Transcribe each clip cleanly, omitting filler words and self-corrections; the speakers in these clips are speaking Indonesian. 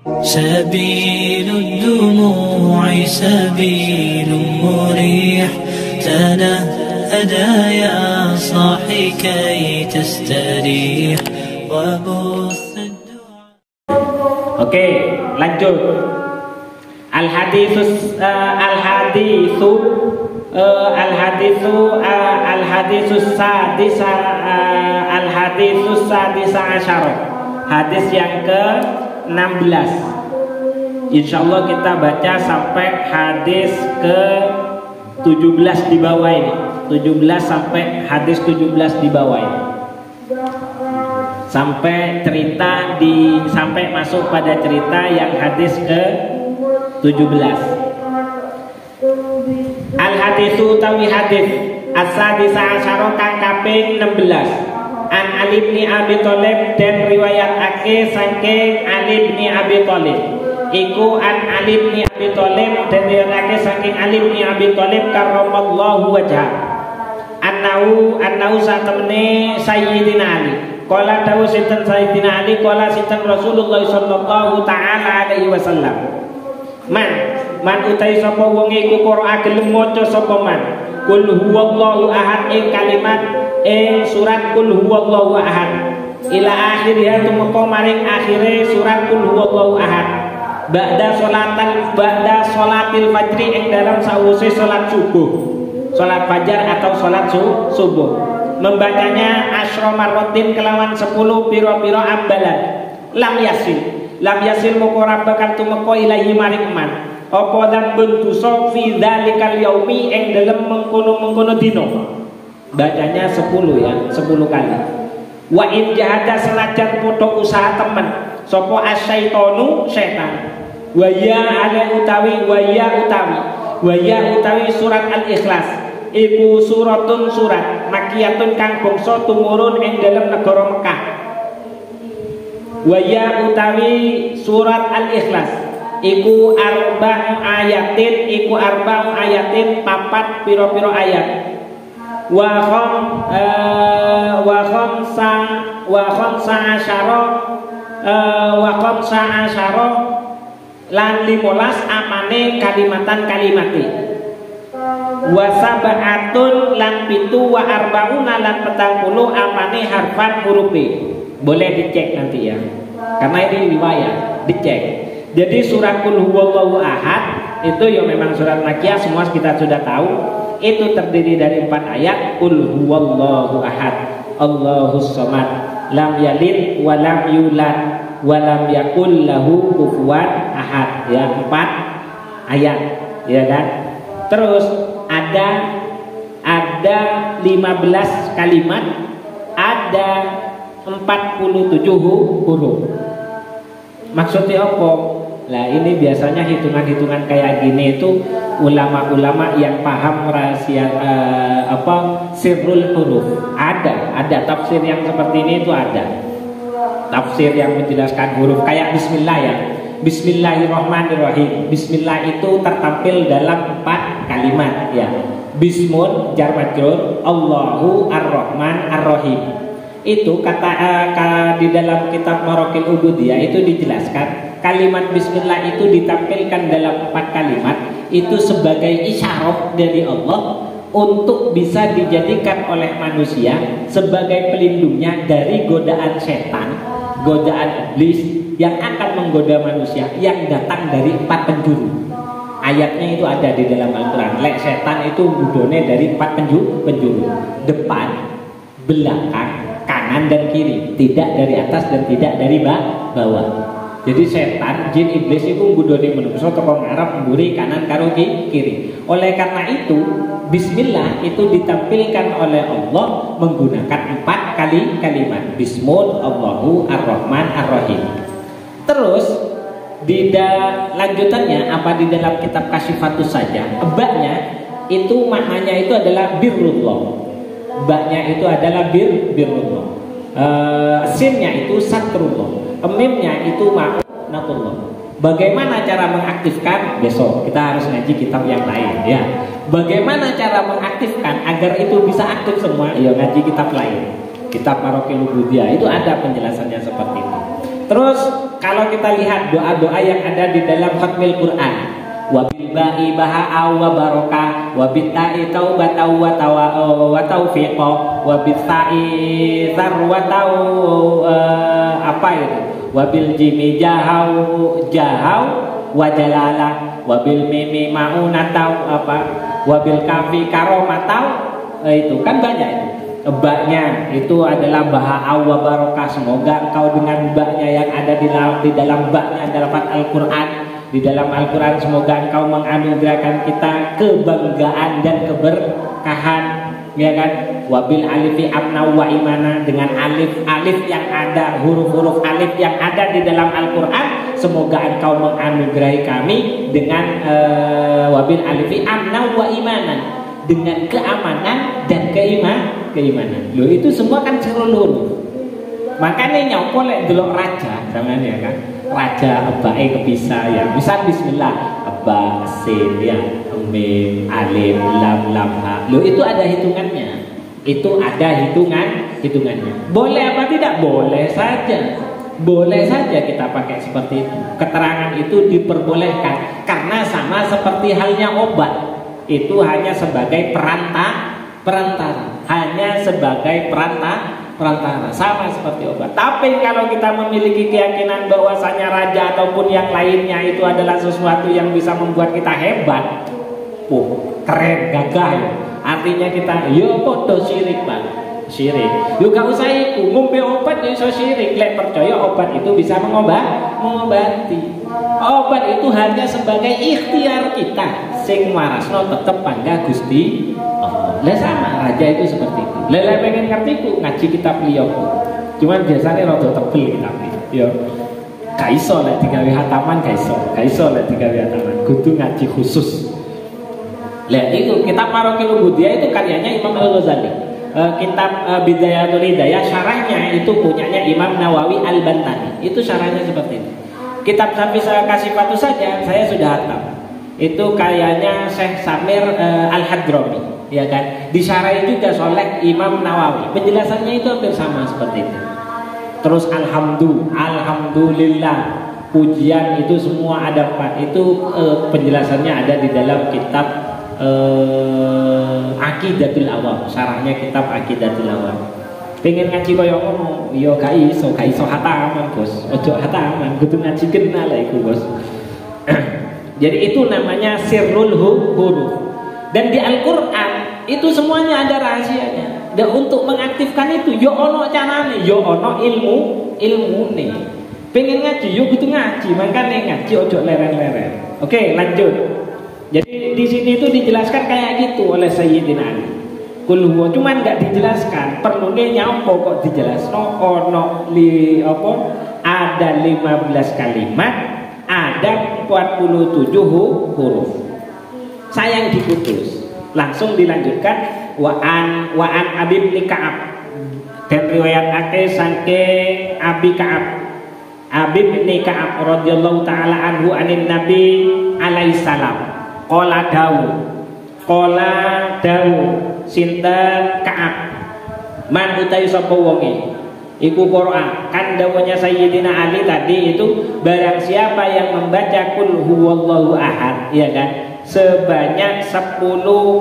سبيل الدموع سبيل مريح تنهدى يا صاحي كي تستريح وبث الدعاء. Oke, lanjut. Al-haditsus sadisa asyara. Hadis yang ke-16. Insyaallah kita baca sampai hadis ke-17 di bawah ini. 17 sampai hadis 17 di bawah ini. Sampai masuk pada cerita yang hadis ke-17. Al-hadisu tawi hadis as-sadisa asyara kang kaping 16. An Ali bin Abi Thalib dan riwayat ake saking Ali bin Abi Thalib. Iku an Ali bin Abi Thalib dan riwayat ake saking Ali bin Abi Thalib karramallahu wajhah. Annahu satamne Sayyidina Ali. Qala dawu sinten Sayyidina Ali qala sinten Rasulullah sallallahu taala alaihi wasallam. Man utai sapa wong iku Qur'an gelem maca sapa man. Qul huwallahu ahad ing kalimat surat Qul huwallahu ahad ila akhirnya tumeka maring akhire surat Qul huwallahu ahad. Ba'da sholatil fajri ing dalam sawise salat subuh. Salat fajar atau salat subuh. Membacanya asyra marratin kelawan 10 pira-pira ambalan. Lam yasil moko ora bakal tumeka ilahi maring man. Apa dzambun dosa fi dzalikal yaumi ing dalem mengkono-mengkono dina. Bacanya 10 ya, 10 kali. Wa in jahada senajan padha usaha temen sapa asyaitonu setan. Wa ya utawi surat Al-Ikhlas. Iku suratun surat makiyatun kang bangsa tumurun ing dalem negara Mekah. Wa ya utawi surat Al-Ikhlas iku arba'u ayatin papat pira-pira ayat. Wa khamsa asyara lan 15 amane kalimati. Wa sab'atun lan 7 wa arba'una lan 40 amane harfan hurufi. Boleh dicek nanti ya. Karena ini riwayat, dicek. Jadi surat Qul huwallahu ahad itu ya memang surat Makkiyah, semua kita sudah tahu. Itu terdiri dari 4 ayat. Qul huwallahu ahad, Allahus samad, lam yalid wa lam yulad wa lam yakul lahu kufuwan ahad. Ya, 4 ayat, ya kan? Terus ada 15 kalimat, ada 47 huruf. Maksudnya apa? Nah ini biasanya hitungan-hitungan kayak gini itu ulama-ulama yang paham rahasia sirrul huruf. Ada tafsir yang seperti ini, itu ada tafsir yang menjelaskan huruf kayak bismillah ya. Bismillahirrahmanirrahim. Bismillah itu tertampil dalam 4 kalimat ya. Bismun jar majrur, Allahu ar-Rahman ar-Rahim. Itu kata di dalam kitab Maraqil Ubudiyah itu dijelaskan kalimat bismillah itu ditampilkan dalam 4 kalimat itu sebagai isyarat dari Allah untuk bisa dijadikan oleh manusia sebagai pelindungnya dari godaan setan, godaan iblis yang akan menggoda manusia yang datang dari 4 penjuru. Ayatnya itu ada di dalam Al-Quran. Setan itu budone dari 4 penjuru, depan, belakang, kanan dan kiri, tidak dari atas dan tidak dari bawah. Jadi setan, jin, iblis itu budone manusia teko ngarep, mburi, kanan karo kiri. Oleh karena itu, bismillah itu ditampilkan oleh Allah menggunakan 4 kali kalimat. Bismillah, Allahu ar-Rahman ar-Rahim. Terus di lanjutannya apa di dalam kitab Kasyifatus saja, baknya itu maknanya itu adalah birrullah. Baknya itu adalah birrullah. Sinnya itu satrullah. Mimnya itu ma'natullah. Bagaimana cara mengaktifkan? Besok kita harus ngaji kitab yang lain ya. Bagaimana cara mengaktifkan agar itu bisa aktif semua? Ya ngaji kitab lain. Kitab Maraqil Ubudiyah itu ada penjelasannya seperti itu. Terus kalau kita lihat doa-doa yang ada di dalam khatmil Quran, wa bil ba'i baha'a wa barokah, wa bil ta'i taubata wa taufiqa, wa bil ta'i zarwata apa itu, wa bil jimi jahau wa jalalah, wa bil mimi maunatau apa, wa bil kafi karomatau, itu kan banyak itu. Baknya itu adalah baha'a wa barokah, semoga engkau dengan baknya yang ada di dalam baknya adalah Al-Quran. Di dalam Al-Quran semoga engkau menganugerahkan kita kebanggaan dan keberkahan, ya kan? Wabil alifi amna wa imana, dengan alif yang ada, huruf-huruf alif yang ada di dalam Al-Quran, semoga engkau menganugerahi kami dengan wabil alifi amna wa imana, dengan keamanan dan keimanan. Loh, itu semua kan huruf. Makanya nyokol lek delok raja, sampean ya kan. Raja abae kepisah ya. Misal bismillah, aba sin ya, mim alif lam ha. Loh, itu ada hitungannya. Itu ada hitungannya. Boleh apa tidak? Boleh saja. Boleh saja kita pakai seperti itu. Keterangan itu diperbolehkan karena sama seperti halnya obat. Itu hanya sebagai perantara. Hanya sebagai perantara, sama seperti obat. Tapi kalau kita memiliki keyakinan bahwasanya raja ataupun yang lainnya itu adalah sesuatu yang bisa membuat kita hebat, keren, gagah ya. Artinya kita yo podo syirik, Pak. Syirik. Yo gak usah iku, ngombe obat yo iso syirik. Lek percaya obat itu bisa mengobati. Obat itu hanya sebagai ikhtiar kita. Sing warasno tetep panggah Gusti Allah. Lah sama raja itu seperti itu. Lele pengen ngerti ku ngaji kitab liya. Cuman biasanya rada tebel kitab iki. Yo. Gak iso lek digawe hataman, gak iso lek digawe hataman. Kudu ngaji khusus. Lah itu kitab Maraqil Ubudiyah itu karyanya Imam Al-Ghazali. Kitab Bidayatul Hidayah syarahnya itu punyanya Imam Nawawi Al-Bantani. Itu syarahnya seperti itu. Kitab Syafi'i Kasifatu saja saya sudah hafal. Itu kayaknya Syekh Samir Al-Hadrami, ya kan? Disyarahi juga oleh Imam Nawawi. Penjelasannya itu hampir sama seperti itu. Terus alhamdulillah, pujian itu semua ada Pak. Itu penjelasannya ada di dalam kitab Aqidatul Awam, syarahnya kitab Aqidatul Awam. Pengen ngaji kaya ngono, yo gak iso hataman, Bos. Ojo hataman, kudu ngaji kenal lah iku, Bos. Jadi itu namanya sirrul huruf. Dan di Al-Qur'an itu semuanya ada rahasianya. Dan untuk mengaktifkan itu yo ono carane, yo ono ilmune. Pengen ngaji yo kudu ngaji, makane ngaji ojo leren-leren. Oke, lanjut. Jadi di sini itu dijelaskan kayak gitu oleh Sayyidina Ali. Kul huwa, cuman nggak dijelaskan. Perlunya nyampo kok dijelasno ono ada 15 kalimat, ada 47 huruf. Sayang diputus. Langsung dilanjutkan wa an Abi bin Ka'ab. Dan riwayat saking Abi Ka'ab. Abi bin Ka'ab radhiyallahu taala anhu anin Nabi alaihi salam. Qala dawu sinten Ka'ab man utai sapa wonge iku Quran. Kan dawuhnya Sayyidina Ali tadi itu barang siapa yang membaca kul huwallahu ahad, ya kan, sebanyak 10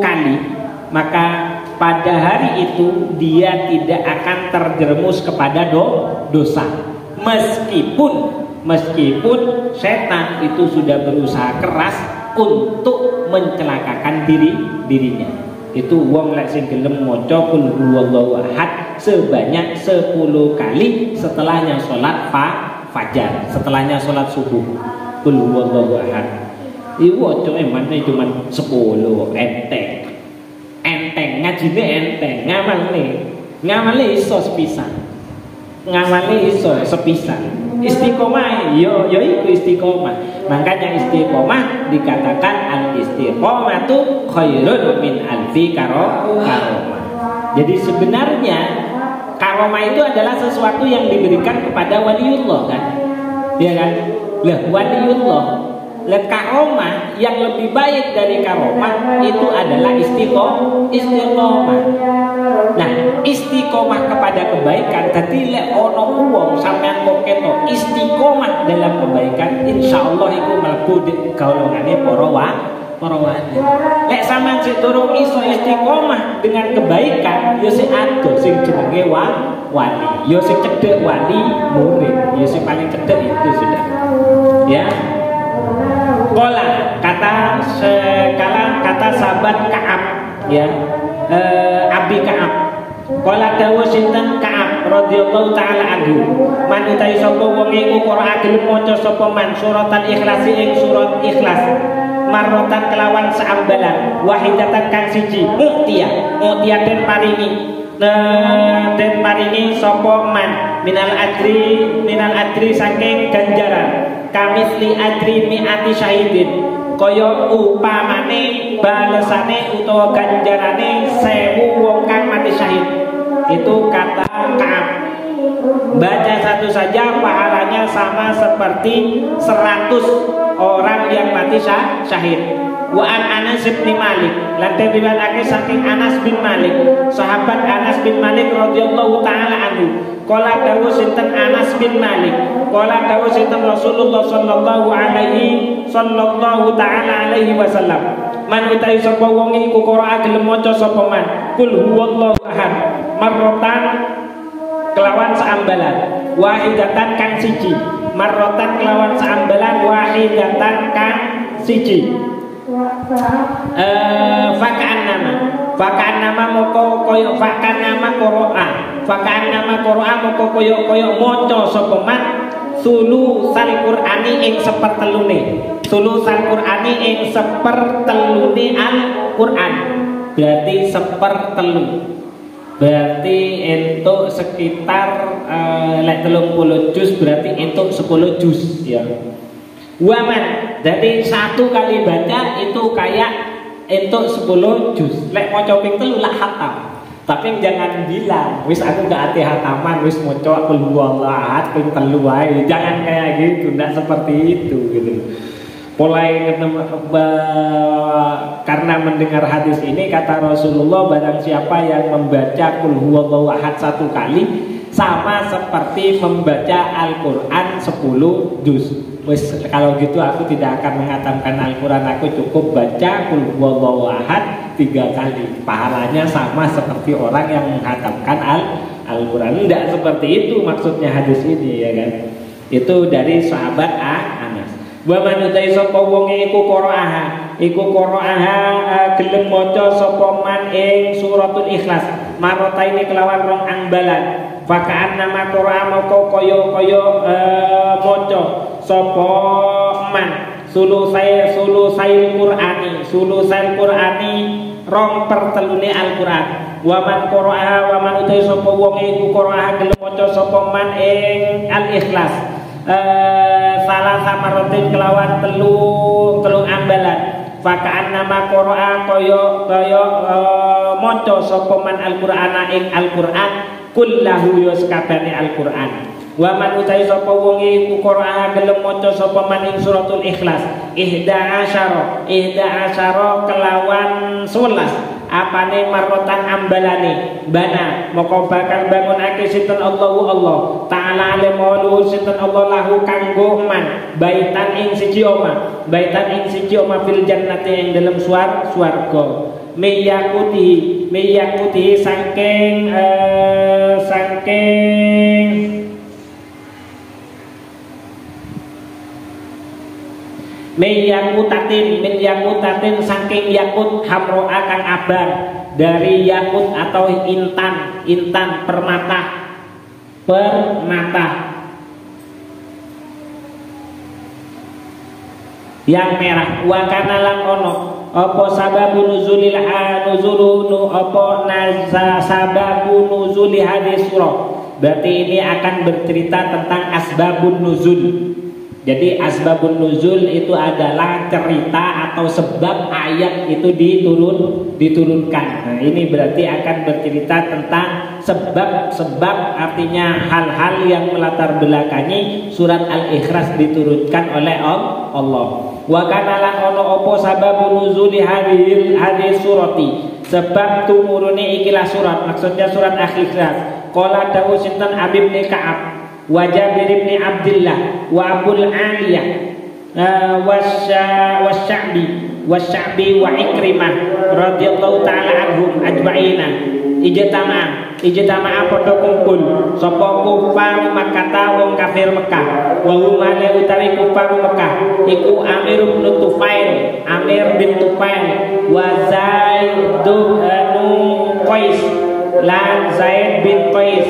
kali, maka pada hari itu dia tidak akan terjerumus kepada dosa, meskipun setan itu sudah berusaha keras untuk mencelakakan dirinya. Itu wong lek sing gelem maca kul huwallahu ahad sebanyak 10 kali setelahnya salat fajar, setelahnya salat subuh. Kul huwallahu ahad. Iku waca emane cuma 10, enteng ngajine enteng, ngamale iso sepisan. Istiqomah yo iku istiqomah. Makanya istiqomah dikatakan al-istiqomatu khairun min alfi karomah. Jadi sebenarnya karomah itu adalah sesuatu yang diberikan kepada waliullah, kan? Ya kan? Lah waliullah, lah karomah yang lebih baik dari karomah itu adalah istiqomah. Nah, istiqomah kepada kebaikan. Dadi lek ana wong sampean kok ketok istiqomah dalam kebaikan, insyaallah iku mlebu golongane para wali. Lek sampean sik durung iso istiqomah dengan kebaikan, ya sik ado sing jenenge wali. Ya sing cedhek wali murid, ya sing paling cedhek itu sudah. Ya. Kata sahabat Ka'ab, ya. Abi Ka'ab. Kala dawuh sinten Ka'ab radhiyallahu taala anhu, man utahe sapa wong iku ora gelem maca sapa man suratal Ikhlas ing surat Ikhlas marrotan kelawan saambalan wahidatan kang siji mu'tiya den paringi sapa man minal adri saking ganjaran kamisli adri mi'ati syahidin kaya upamane balesane utawa ganjarane 1000 wong kang mati syahid. Itu kata Ka'ab. Baca satu saja pahalanya sama seperti 100 orang yang mati syahid. Wa an Anas bin Malik, lantai riwayatake saking Anas bin Malik, sahabat Anas bin Malik radhiyallahu taala anhu. Qala dawuh sinten Anas bin Malik, qala dawuh sinten Rasulullah sallallahu taala alaihi wasallam. Man utahe sapa wong iku Qur'an gelem maca sapa man kul huwallahu ahad marrotan kelawan saambalan wahidatan kang siji marrotan kelawan saambalan wahidatan kang siji fakaan nama moko koyo fakaan nama moko koyo maca sapa man sulusal Qur'ani ing sepertelune Al-Qur'an. Berarti sepertelu. Berarti entuk sekitar 30 juz, berarti entuk 10 juz ya. Waman, jadi satu kali baca itu kayak entuk 10 juz. Lek maca ping 3 lah khatam. Tapi jangan bilang, wis aku gak ati hataman, wis maca qul huwallahu ahad ping 3 wae. Jangan kayak gitu, enggak seperti itu gitu. Karena mendengar hadis ini kata Rasulullah, barang siapa yang membaca qul huwallahu ahad 1 kali sama seperti membaca Al-Qur'an 10 juz. Wis kalau gitu aku tidak akan menghatamkan Al-Qur'an, aku cukup baca qul huwallahu ahad 3 kali. Pahalanya sama seperti orang yang menghatamkan Al-Qur'an. Tidak seperti itu maksudnya hadis ini ya kan. Itu dari sahabat Anas. Wa man utai sapa wong iku qira'ah gelem maca sapa man ing suratul Ikhlas marataini kelawan rong ambalan fakaan nama qira'a moko kaya maca sapa man sulusai Qur'ani rong pertelune Al-Qur'an. Wa man utai sapa wong iku qira'ah gelem maca sapa man ing Al-Ikhlas salah sama rotin kelawan telu ambalan fakaan nama qira'a kaya maca sapa man Al-Qur'ana ing Al-Qur'an kullahu ya sakabehane Al-Qur'an. Wa man utahe sapa wong iku qira'a gelem maca sapa man ing suratul Ikhlas 11 kelawan 11 apane marrotan ambalane bana moko bakal bangunake sinten Allah taala alemolu sinten Allah lahu kanggo man baitan ing siji omah fil jannati ing dalam swarga meyakutihi saking min yakutatin saking yakut hamro'a kang abang dari yakut atau intan permata yang merah wa kana lan ono apa sababu nuzuli hadis surah. Berarti ini akan bercerita tentang asbabun nuzul. Jadi asbabun nuzul itu adalah cerita atau sebab ayat itu diturunkan. Nah, ini berarti akan bercerita tentang sebab artinya hal-hal yang melatar belakangi surat Al-Ikhlas diturunkan oleh Allah. Wa kana lan ono apa sababun nuzuli hadis surati. sebab tumurune ikilah surat, maksudnya surat Al-Ikhlas. Qala dawu sinten Abi bin Ka'ab wa Jabir bin Abdullah wa Abul Aliyah Wasya'bi wa Ikrimah radhiyallahu ta'ala anhum ajma'ina ijtama'a padha kumpul sapa kufar Makkah wong kafir Mekah wa hum utawi kufar Mekah iku Amir bin Tufail wa Zaid bin Qais lan Zaid bin Qais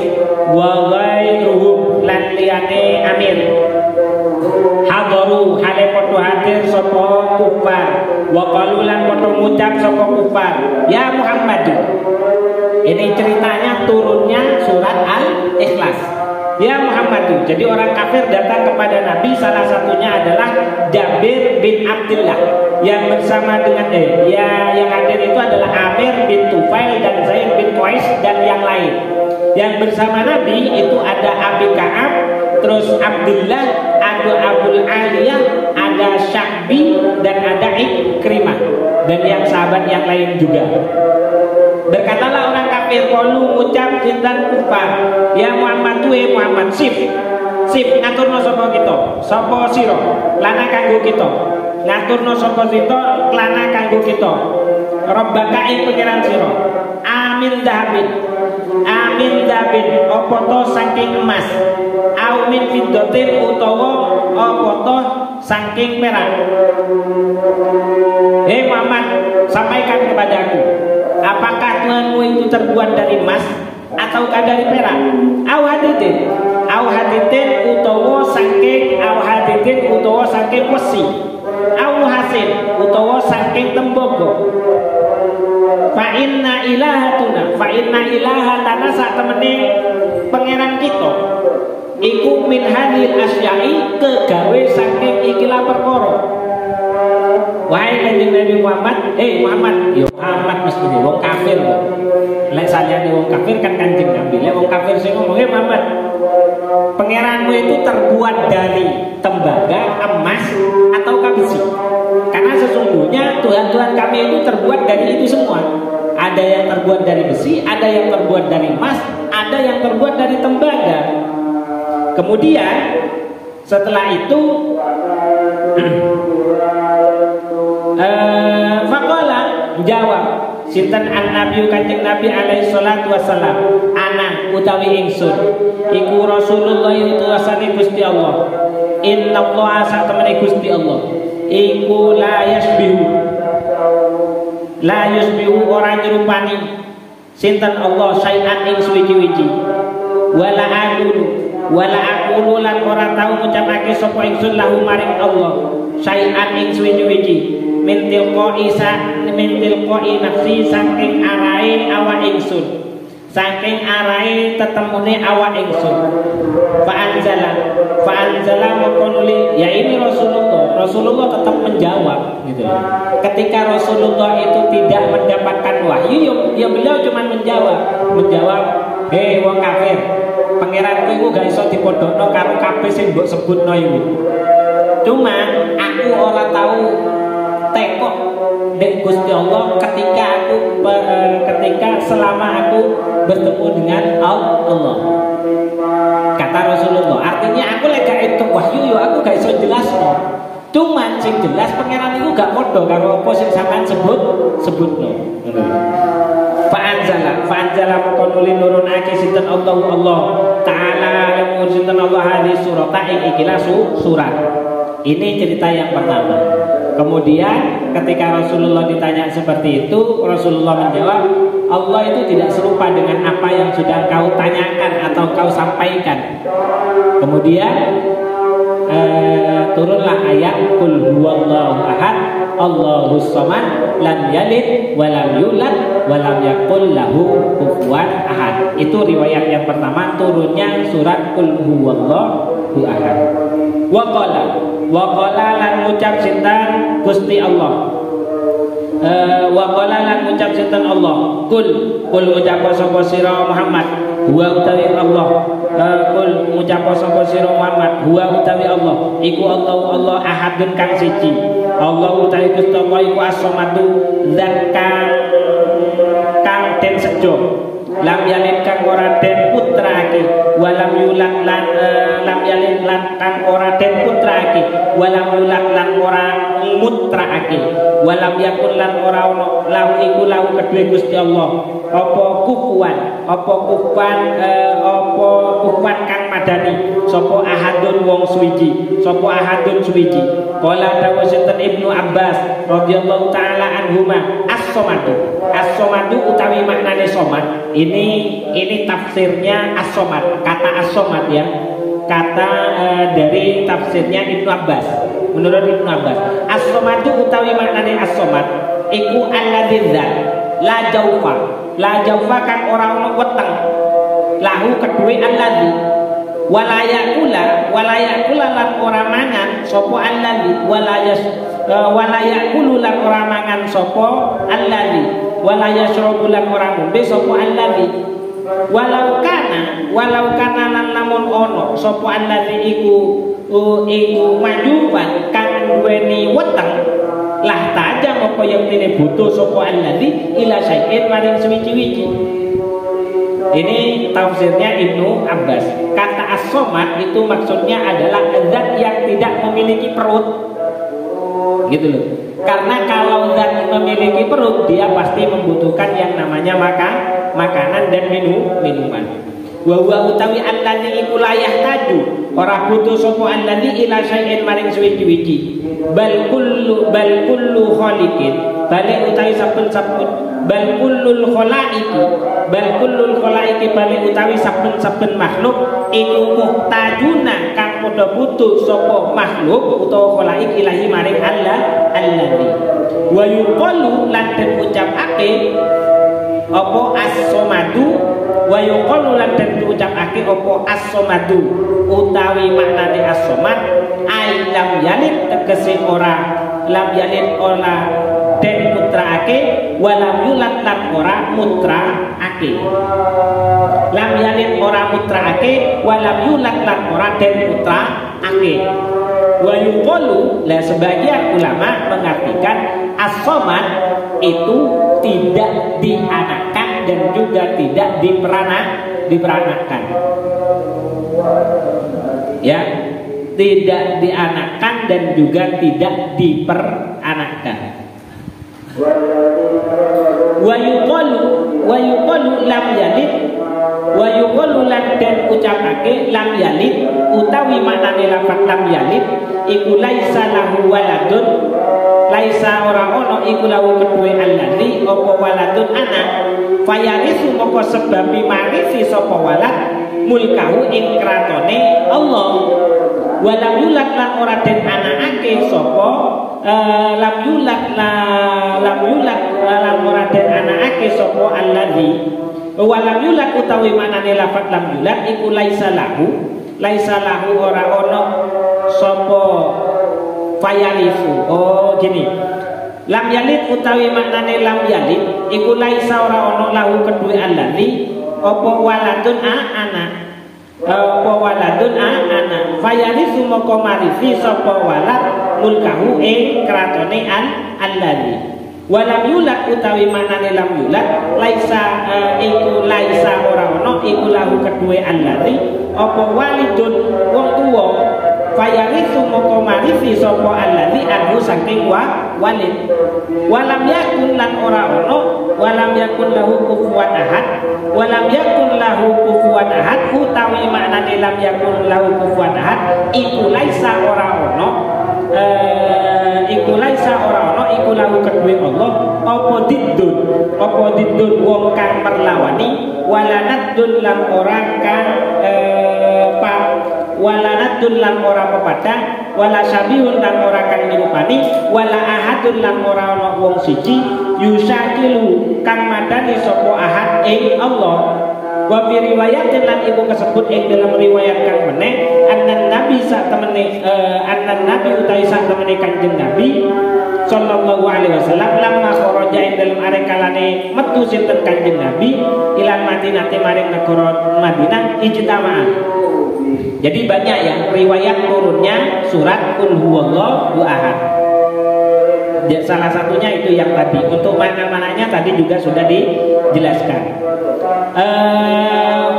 wa ghairuhum lan liyane Amir hadaru hale padha hadir sapa kufar wa qalu lan padha ngucap sapa kufar ya Muhammad. Ini ceritanya turunnya surat Al-Ikhlas. Ya Muhammad. Jadi orang kafir datang kepada Nabi, salah satunya adalah Jabir bin Abdullah yang bersama dengan yang hadir itu adalah Amir bin Tufail dan Zaid bin Qais dan yang lain. Yang bersama Nabi itu ada Abi Ka'ab, terus Abdullah, ada Abul Aliyah, ada Sya'bi dan ada Ikrimah dan yang sahabat yang lain juga. Berkatalah orang kafir qalu ngucap sinten kufar ya Muhammad tuwe Muhammad sip ngaturno sapa kita sapa sira lana kanggo kita ngaturno sapa kita lana kanggo kita Rabbaka ing pangeran sira amin dahabin apa to saking emas au min fiddatin utawa apa to saking perak. Hei Muhammad, sampaikan kepadaku, apakah Tuhanmu itu terbuat dari emas ataukah dari perak? Au haditin utawa saking besi. Au hasin utawa saking tembaga. Fa inna ilahatana sak temene pangeran kita iku min hadil asyai kegawe saking ikilah perkara. Wahai kanjeng Nabi Muhammad, Muhammad, yo Muhammad mesti wong kafir. Lek saliyane wong kafir kan kanjeng Nabi. Lek wong kafir sing ngomong, Muhammad, pangeranmu itu terbuat dari tembaga, emas atau besi? Karena sesungguhnya Tuhan kami itu terbuat dari itu semua. Ada yang terbuat dari besi, ada yang terbuat dari emas, ada yang terbuat dari tembaga. Kemudian setelah itu faqala jawab sinten an-nabi kanjeng Nabi alaihi salatu wassalam ana utawi ingsun iku Rasulullah utusane Gusti Allah. Innallaha satamene Gusti Allah iku la yusbihu ora nyerupani sinten Allah sayan ing suwi-wiji wala aqulu lan ora tau ngucapake sapa ingsun lahu maring Allah sayan ing suwi-wiji min tilqai nafsi saking arahe awak ingsun saking arahe tetemune awak ingsun fa anzala maqulli ya ini Rasulullah tetap menjawab gitu. Ketika Rasulullah itu tidak mendapatkan wahyu ya beliau cuma menjawab hei wong kafir pangeranku iku gak iso dipodhokno karo kabeh sing mbok sebutno iku. Cuma aku ora tahu tekok nek Gusti Allah ketika selama aku bertemu dengan Allah. Kata Rasulullah, artinya aku lek gak entuk wahyu yo aku gak iso jelasno. Cuman sing jelas pangeran iku gak padha karo apa sing sampean sebutno. Fa'anzala maqulul nurunake sinten Allah taala lamun sinten Allah hadis surat ikilah surat. Ini cerita yang pertama. Kemudian ketika Rasulullah ditanya seperti itu, Rasulullah menjawab, Allah itu tidak serupa dengan apa yang sudah kau tanyakan atau kau sampaikan. Kemudian turunlah ayat Qul huwallahu ahad Allahus samad lam yalid wa lam yulad wa lam yakul lahu kufuwan ahad. Itu riwayat yang pertama turunnya surat Qul huwallahu ahad. Wa qala lan ngucap sinten Gusti Allah. Wa qala lan ngucap sinten Allah. Qul ngucap sapa sira Muhammad huwa utawi Allah. Qul ngucap sapa sira Muhammad huwa utawi Allah iku Allah ahadun kang siji. Allah utawi Gusti Allah iku as-samadu zat kang ora den sejo, lam yalid kang ora den putrake, walam yulad lan lam yalid lan kang ora den putrake, walam yulad lan ora mutrake, walam yakun lan ora ono lahu iku lahu kedue Gusti Allah apa kufuwan kang madani sapa ahadun wong suwiji, sapa ahadun suwiji. Qala dawu sinten Ibnu Abbas radhiyallahu taala anhuma as-somadu utawi maknane somad. Ini tafsirnya as-somad, kata as-somad ya. Kata dari tafsirnya Ibnu Abbas. Menurut Ibnu Abbas, as-somadu utawi maknane as-somad iku alladzi la jaufa kang ora ono weteng lahu kedue alladzi walayakula lan ora mangan sapa alladzi walayakulu lan ora mangan sapa alladzi walayashrabu lan ora ngombe sapa alladzi walau kana lan lamun ono sapa alladzi iku majuban kang duweni weteng lah taja apa yang tine butuh sapa alladzi ila syai'in maring suwi-wiji. Ini tafsirnya Ibnu Abbas. Kata as-somad itu maksudnya adalah zat yang tidak memiliki perut. Gitu loh. Karena kalau zat memiliki perut, dia pasti membutuhkan yang namanya makanan dan minuman. Wa huwa utawi alladzi iku layah taju ora butuh sapa alladzi ila syai'in maring suwi-wiji. Bal kullu khaliqin balik utawi saben-saben bal kullul khalaiqi balik utawi saben-saben makhluk iku muhtajuna kang padha butuh sapa makhluk utawa khalaiq ilahi maring Allah alladzi wa yuqalu lan den ucapake apa as-somadu wa yuqalu lan den ucapake apa as-somadu utawi maknane as-somad ai lam yalid tegese ora lam yalid ora den putraake walam yulad lan ora mutraake. Lam yalid ora mutraake walam yulad lan ora den putraake. Wa yuqalu la sebagian ulama mengartikan as-somad itu tidak dianakkan dan juga tidak diperanakan. Ya, tidak dianakkan dan juga tidak diperanakkan. Wa yuqalu lam yalid wa yuqalu lan den ucapake lam yalid utawi maknane lafaz lam yalid iku laisa lahu waladun laisa ora ono iku lahu kedue alladzi apa waladun anak fayarisu moko sebabi marisi sapa walad mulkahu ing kratone Allah walam yulad lan ora den anakake sapa lam yulad lan ora den anakake sapa alladzi walam yulad utawi manane lafaz lam yulad iku laisa lahu ora ono sapa fayalifu. Oh gini, lam yalid utawi maknane lam yalid iku laisa ora ono lahu kedue alladzi apa waladun anak fayalifu moko marisi sapa walad mulkahu ing kratone alladzi walam yulad utawi manane lam yulad laisa iku laisa ora ono iku lahu kedue alladzi apa walidun wong tuwa fayarisu moko marisi sapa alladzi anhu saking walid walam yakun lan ora ono walam yakun lahu kufuwan ahad utawi maknane lam yakun lahu kufuwan ahad iku laisa ora ono iku lahu kedue Allah apa diddun wong kang merlawani walanadun lan ora kang walanadun lan ora pepadang wala sabihun lan ora kang nyupani wala ahadun lan ora ana wong siji yusakilu kang madani sapa ahad ing Allah. Wa fi riwayatin lan iku kesebut ing dalam riwayat kang meneh annan nabi sak temene utawi sak temene Kanjeng Nabi sallallahu alaihi wasallam lamma kharaja ing dalem arekalane metu sinten Kanjeng Nabi ilan Madinah maring negara Madinah ijtama'a. Jadi banyak ya riwayat turunnya surat Qul huwallahu ahad. Salah satunya itu yang tadi. Untuk mana-mananya tadi juga sudah jelaskan.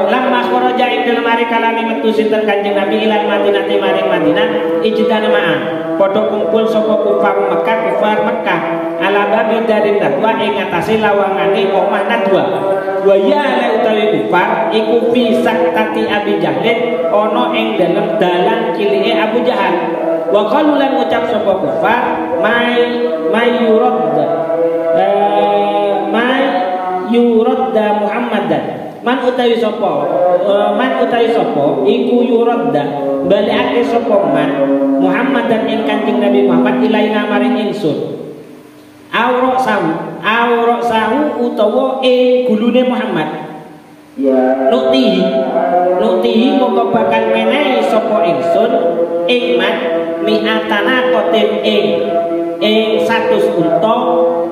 Lamma kharaja ing dalem ari kalane metu sinten Kanjeng Nabi ilal Madinah maring Madinah ijtana ma'an padha kumpul sapa kufar Mekah ala babi dari Nadwa ing atase lawangane omah Nadwa. Wa ya la utawi kufar iku fi saktati Abi Jahlin ana ing dalem dalan cilike Abu Jahal. Wa qalu lan ucap sapa kufar yuradda Muhammadan man utawi sapa iku yuradda balekake sapa man Muhammadan ing Kanjeng Nabi Muhammad ilaina maring ingsun aurok sahu utawa gulune Muhammad nuktihi moko bakal menehi sapa ingsun ing man mi'atana kotim ing 100 unta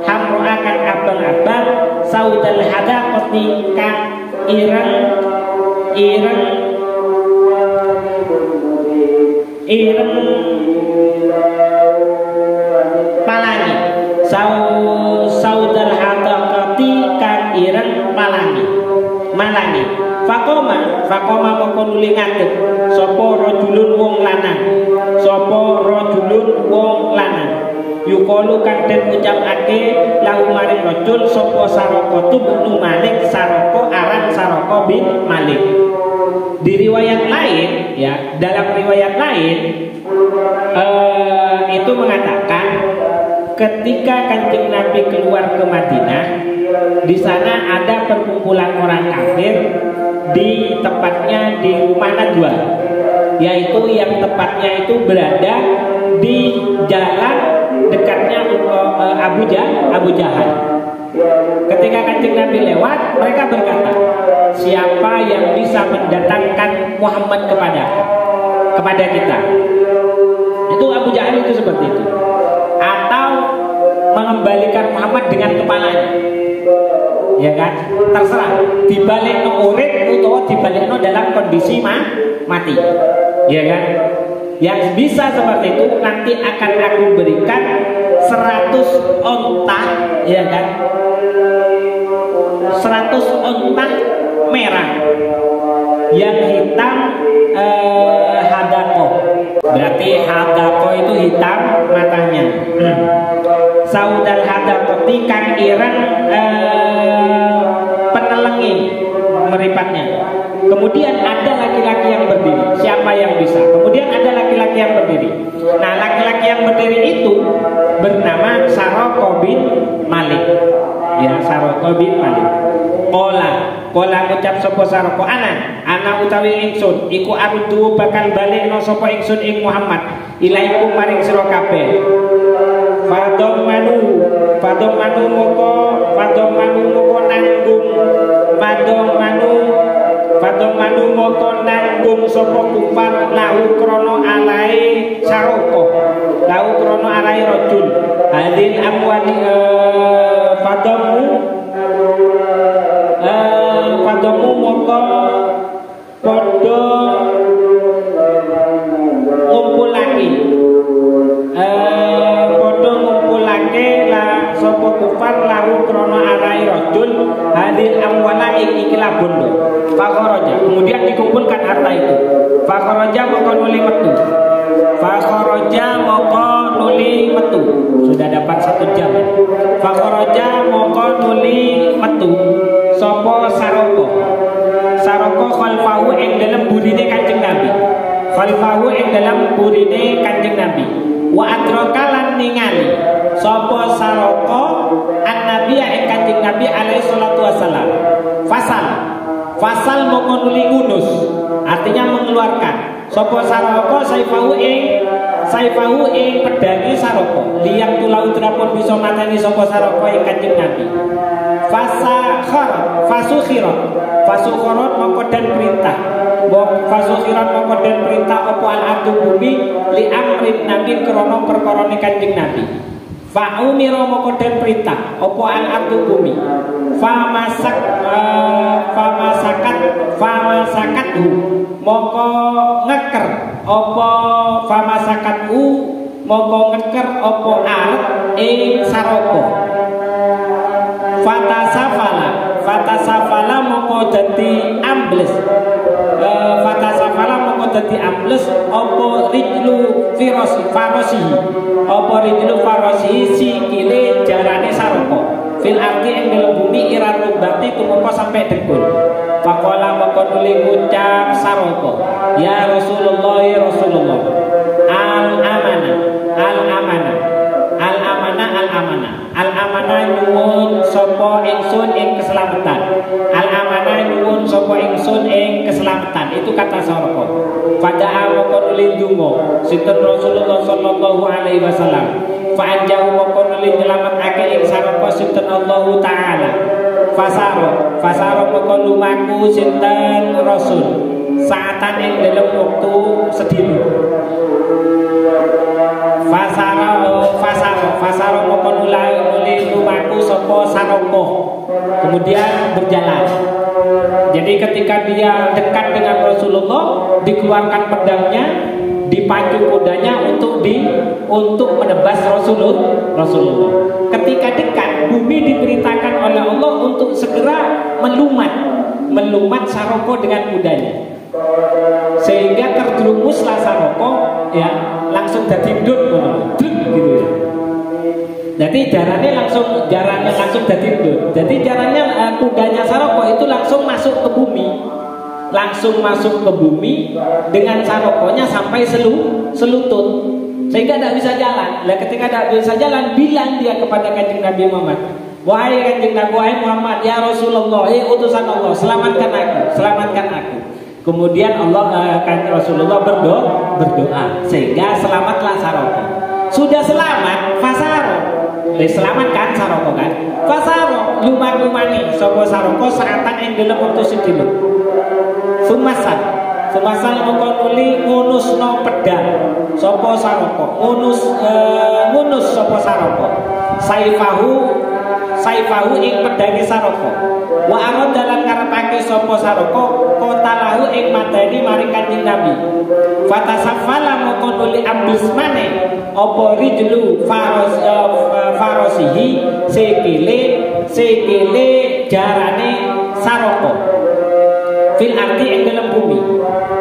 hamro akan abang-abang saudal hadaqati kang ireng palangi saudal hadaqati kang ireng malangi fakoma moko nuli ngadeg sapa rajulun wong lanang yukalu kang den ucapake lahu maring rajul sapa Saraqah bin Malik Saraqah aran Saraqah bin Malik. Di riwayat lain ya, dalam riwayat lain itu mengatakan ketika Kanjeng Nabi keluar ke Madinah, di sana ada perkumpulan orang kafir di tempatnya di rumah Nadwa, yaitu yang tepatnya itu berada di jalan dekatnya Abu Jahal. Ketika Kanjeng Nabi lewat, mereka berkata, siapa yang bisa mendatangkan Muhammad kepada kita? Itu Abu Jahal itu seperti itu. Atau mengembalikan Muhammad dengan kepalanya, ya kan? Terserah dibalik urip atau dibalik dalam kondisi mati, ya kan? Yang bisa seperti itu nanti akan aku berikan 100 onta, ya kan? 100 onta merah yang hitam hadako. Berarti hadako itu hitam matanya. Saudal hadakoti kang ireng penelengi meripatnya. Kemudian ada laki-laki yang berdiri. Siapa yang bisa? Kemudian ada laki-laki yang berdiri. Nah, laki-laki yang berdiri itu bernama Saraqah bin Malik. Ya, Saraqah bin Malik. Kola ngucap sapa Saraqah ana utawi ingsun iku ardu bakal balekno sapa ingsun ing Muhammad ilaikum maring sira kabeh. Fadomanu moko nanggung sapa kufar lahu krono alai Saraqah lahu krono alai rajul hadil amwali Fadomu moko podo ngumpulake la sapa kufar lahu krono alai rajul hadil amwala ing ikilah bondo. Fakharaja, kemudian dikumpulkan harta itu. Fakharaja moko nuli metu. Sudah dapat 1 jam. Fakharaja moko nuli metu. Sopo Saraqah khalfahu ing dalam burine Kanjeng Nabi. Wa adrakalan ningali sopo Saraqah an-nabi ing Kanjeng Nabi alaihi salatu wasalam. Fasal moko nuli ngunus, artinya mengeluarkan. Sopo Saraqah saifahu ing pedangi Saraqah. Liyang tulau drapun bisa mateni sopo Saraqah ing Kanjeng Nabi. Fasukhirat moko den perintah. Fasukhirat moko den perintah opo al-ardu bumi li amrin Nabi krana perkarane Kanjeng Nabi. Fa'umira moko den perintah opo al-ardu bumi. Famasakathu moko ngeker opo famasakathu moko ngeker opo al Saraqah. fatasafala moko dadi ambles. Fatasafala moko dadi ambles apa rijlu farosi. Apa rijlu farosi sikile jarane saroko. Fil arti ing dalam bumi irat rubati tumeka sampai dengkul. Faqala moko nuli ngucap saroko. Ya Rasulullah, ya Rasulullah. Al-amanah nyuwun sapa ingsun ing keselamatan. Al-amanah nyuwun sapa ingsun ing keselamatan. Itu kata saroko. Fada'a moko nuli ndonga sinten Rasulullah sallallahu alaihi wasallam. Fa'anjahu moko nuli nyelametake ing saroko sinten Allah taala. Fasaro moko lumaku sinten Rasul saatan ing dalam waktu sedina. Fasaro moko nuli lumaku sapa saroko. Kemudian berjalan. Jadi ketika dia dekat dengan Rasulullah, dikeluarkan pedangnya, dipacu kudanya untuk menebas Rasulullah. Ketika dekat, bumi diperintahkan oleh Allah untuk segera melumat saroko dengan kudanya, sehingga terjerumuslah saroko, ya langsung jadi dut gitu ya. Jadi jarannya langsung jadi dut. Jadi jarannya kudanya saroko itu langsung masuk ke bumi, dengan sarokonya sampai selutut, sehingga tidak bisa jalan. Nah, ketika tidak bisa jalan, bilang dia kepada kanjeng Nabi Muhammad, wahai kanjeng Nabi, wahai Muhammad, ya Rasulullah, utusan Allah, selamatkan aku. Kemudian Rasulullah berdoa, sehingga selamatlah saroko. Sudah selamat, fasaro. Selamat kan saroko kan? Fasaro lumani sapa saroko saatan ing dalam waktu sedina. Sumasal moko nuli ngunusno pedang sapa saroko. Ngunus sapa saroko. Saifahu ing pedange saroko. Wa arad dalan karepake sapa saroko kotalahu ing mateni maring kanjeng Nabi. Fatasafala moko nuli ambles maneh apa rijlu farosihi sikile jarane saroko. Fil arti ing dalam bumi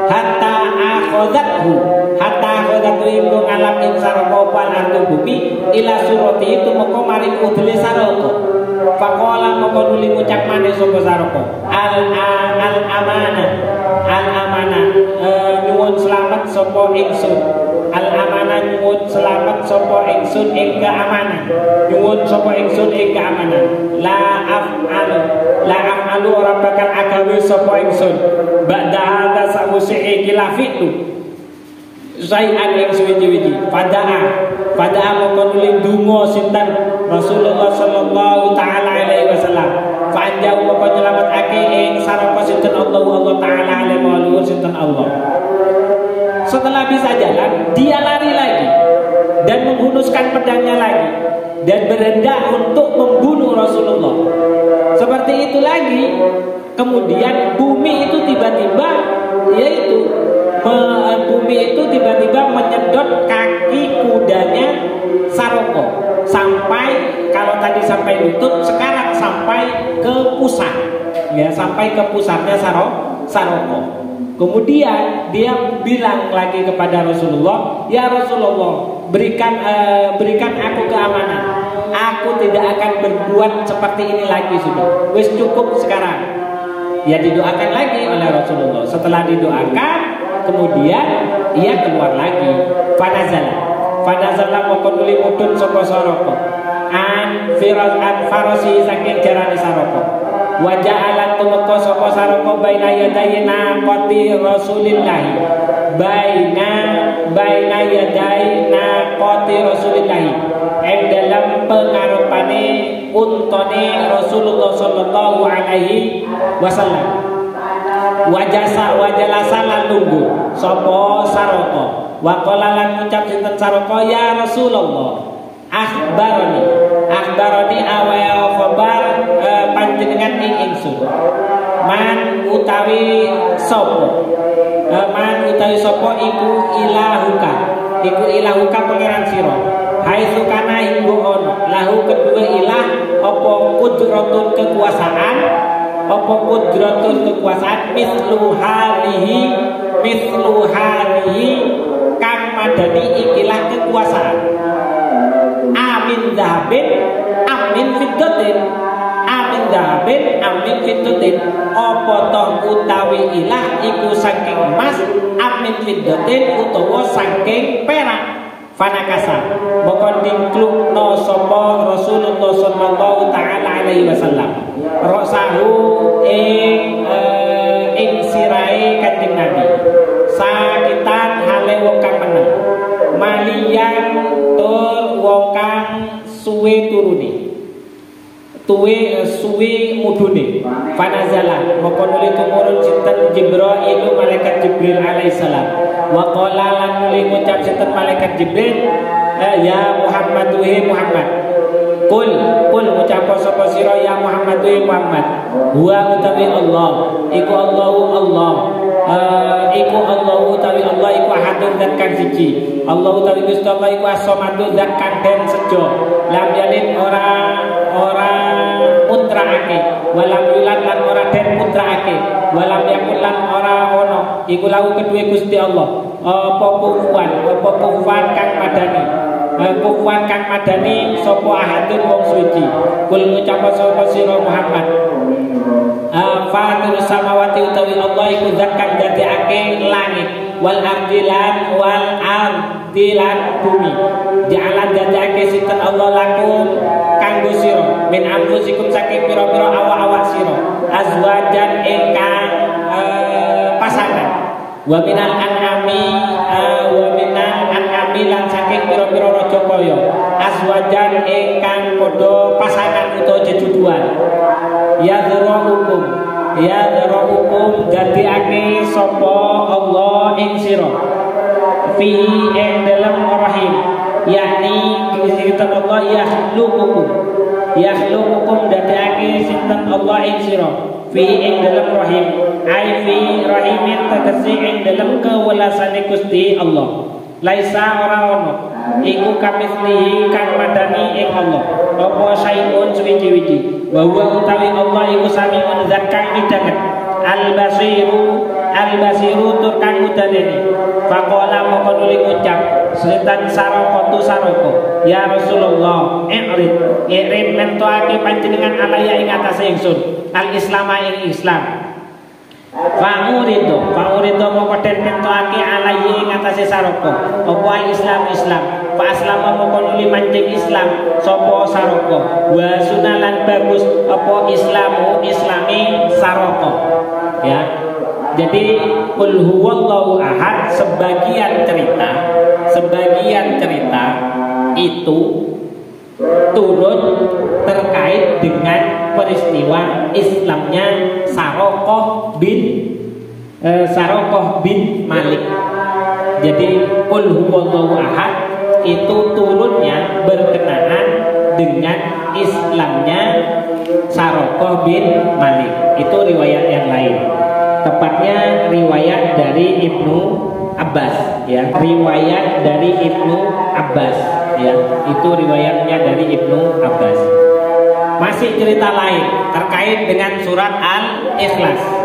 hatta akhodathu ibu ngalam ing saroko pal arti bumi ila surati itu moko maring udele saroko. Faqala moko nuli ngucap maneh sapa saroko al amanah nyuwun selamat sapa ingsun. Al amanah nyuwun selamat sapa ingsun ing keamanan. La af'alu ora bakal agawe sapa ingsun ba'da hadza sawise iki lafitu sayan ing suwi-wiji. Pada moko nuli donga sinten Rasulullah sallallahu taala alaihi wasallam. Fa'anjau moko nyelametake ing sarapa sinten Allah taala alaihi wa sinten Allah. Setelah bisa jalan, dia lari lagi dan menghunuskan pedangnya lagi dan berhendak untuk membunuh Rasulullah. Seperti itu lagi. Kemudian bumi itu tiba-tiba menyedot kaki kudanya saroko sampai, kalau tadi sampai lutut, sekarang sampai ke pusat, ya, sampai ke pusatnya saroko. Kemudian dia bilang lagi kepada Rasulullah, ya Rasulullah, berikan aku keamanan. Aku tidak akan berbuat seperti ini lagi, sudah. Wis cukup sekarang. Ya, didoakan lagi oleh Rasulullah. Setelah didoakan, kemudian ia keluar lagi. Fanazala moko nuli mudhun saka saroko. An farosi saking jarane saroko. Wajah alat tumeka sapa saroko baina yadayna qati Rasulillah. Baina yadayna qati Rasulillah. Dalam pengarepane untone Rasulullah sallallahu alaihi wasallam. Wajalasa lan nunggu sapa saroko. Wa qala lan ngucap sinten saroko, ya Rasulullah, akhbarani awal khabar panjenengan ing ingsun. Man utawi sapa iku ilahuka pangeran sira. Haitsu kana ing ono lahu kedua ilah apa kudratun kekuasaan apa qudratul kekuasaan mislu halihi kang madani ikilah kekuasaan. Amin dahabin amin fiddatin, amin dahabin amin fiddatin, apa toh utawi ilah iku saking emas, amin fiddatin utawa saking perak. Fanakasa moko dingklukno sapa Rasulullah sallallahu taala alaihi wasallam rasahu ing sirahe Kanjeng Nabi sakitan hale wong kang meneng maliyan tur wong kang suwe turune suwe mudune. Fanazala moko nuli tumurun sinten Jibril malaikat Jibril alaihissalam wa qala lan nuli ngucap sinten malaikat Jibril ya Muhammad Muhammad kul ngucap sapa sira ya Muhammad Muhammad huwa utawi Allah iku Allahu iku Allahu utawi Allah iku ahadun dan kang siji. Allah utawi Gusti Allah iku as-samadu dan kang den sejo lam yalid ora putraake walam yulad lan ora den putraake walam yakul lan ora ono iku lahu kedue Gusti Allah apa kufuwan kang madani kufuwan kang madani sapa ahadun wong suci. Kul ngucap sapa sira Muhammad fatir samawati utawi Allah iku zat kang dadekake langit wal ardilan bumi jalan dadekake sinten Allah lakum kanggo sira min anfusikum saking pira-pira awak-awak sira azwajan ingkang pasangan wa minal an'ami lan saking pira-pira raja kaya azwajan ingkang padha pasangan utawa jejuduan ya dzarahukum dadekake sapa Allah ing sira fi ing dalam rahim yakni sinten Allah yakhluqukum dadekake sinten Allah ing sira fi ing dalam rahim ai fi rahimin tegese ing dalam kewelasane Gusti Allah laisa ora ono iku kamitslihi kang madani ing Allah apa sayun suwi-wiji wa huwa utawi Allah iku samiun zat kang midanget al-basiru tur kang mudaneni. Faqala moko nuli ngucap setan saroko ya Rasulullah i'rid mentoake panjenengan alaya ing atase ingsun al-islam ing Islam. Fa'urido moko den mentoake alaya ing atase saroko apa al-Islam fa aslama moko nuli mancing Islam sapa saroko wa sunalan bagus apa islami saroko ya. Jadi qul huwallahu ahad sebagian cerita itu turun terkait dengan peristiwa Islamnya Sarokoh bin Malik. Jadi qul huwallahu ahad itu turunnya berkenaan dengan Islamnya Sarokoh bin Malik. Itu riwayat yang lain. Tepatnya riwayat dari Ibnu Abbas ya. Riwayat dari Ibnu Abbas ya. Itu riwayatnya dari Ibnu Abbas. Masih cerita lain terkait dengan surat Al-Ikhlas.